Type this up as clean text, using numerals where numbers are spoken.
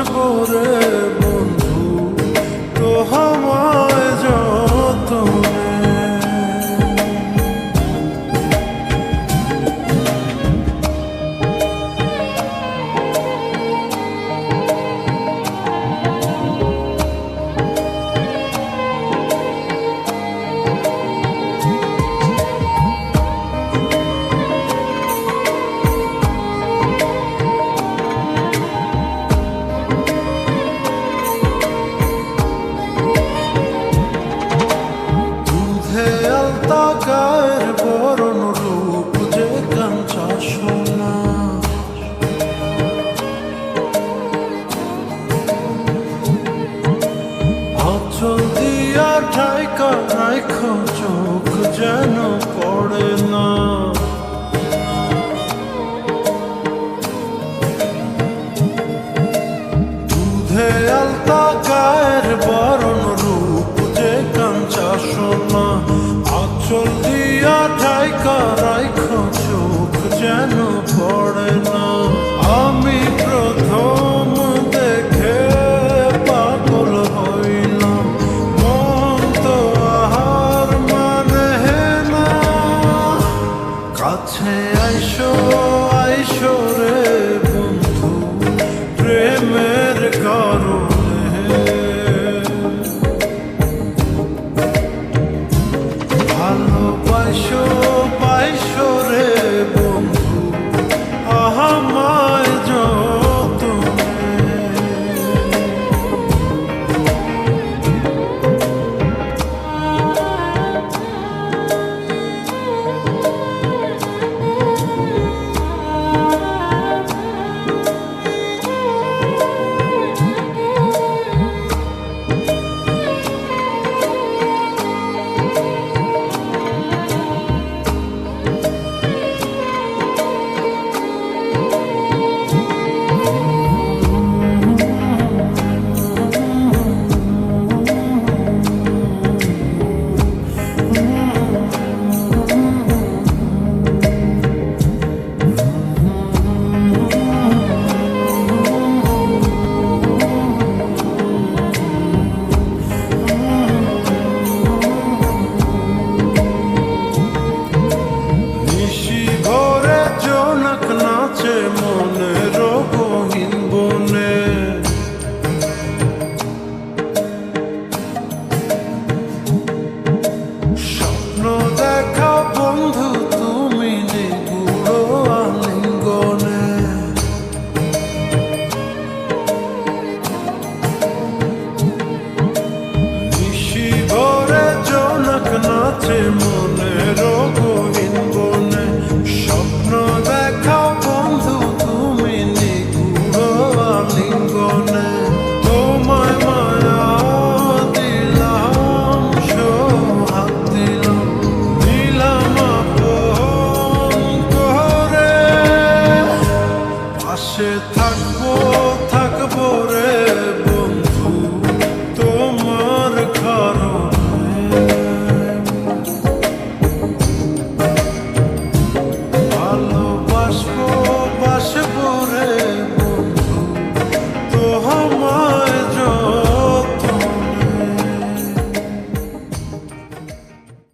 বাসবো রে বন্ধু তোমায় যতনে। গায়ের বরণ রূপ যে কাঞ্চা সোনা, আঁচল দিয়া ঢাকা রাখো চোখ যেন পড়ে না। দুধে আলতা গায়ের বরণ রূপ যে কাঞ্চা সোনা, আঁচল দিয়া ঢাকা রাখো চোখ যেন পড়ে না। আমি প্রথম দেখে পাগল হইলাম, মন তো আহার মানে না। কাছে আইসো আইসো রে বন্ধু প্রেমের কারণে, ভালোবাসো পাইসো রে বন্ধু আমায় যতনে। নাচে মনের গহীন বনে, স্বপ্ন দেখা বন্ধু তুমি নিগুড় আলিঙ্গনে। নিশি ভরে জোনাক নাচে মনের গহীন বনে, স্বপ্ন দেখা বন্ধু তুমি নিগুড় আলিঙ্গনে। তোমায় মায়া দিলাম সোহাগ দিলাম, দিলাম আপন করে। পাশে থাকবো থাকবো রে বন্ধু তোমার কারণে, ভালোবাসবো বাসবো রে বন্ধু তোমার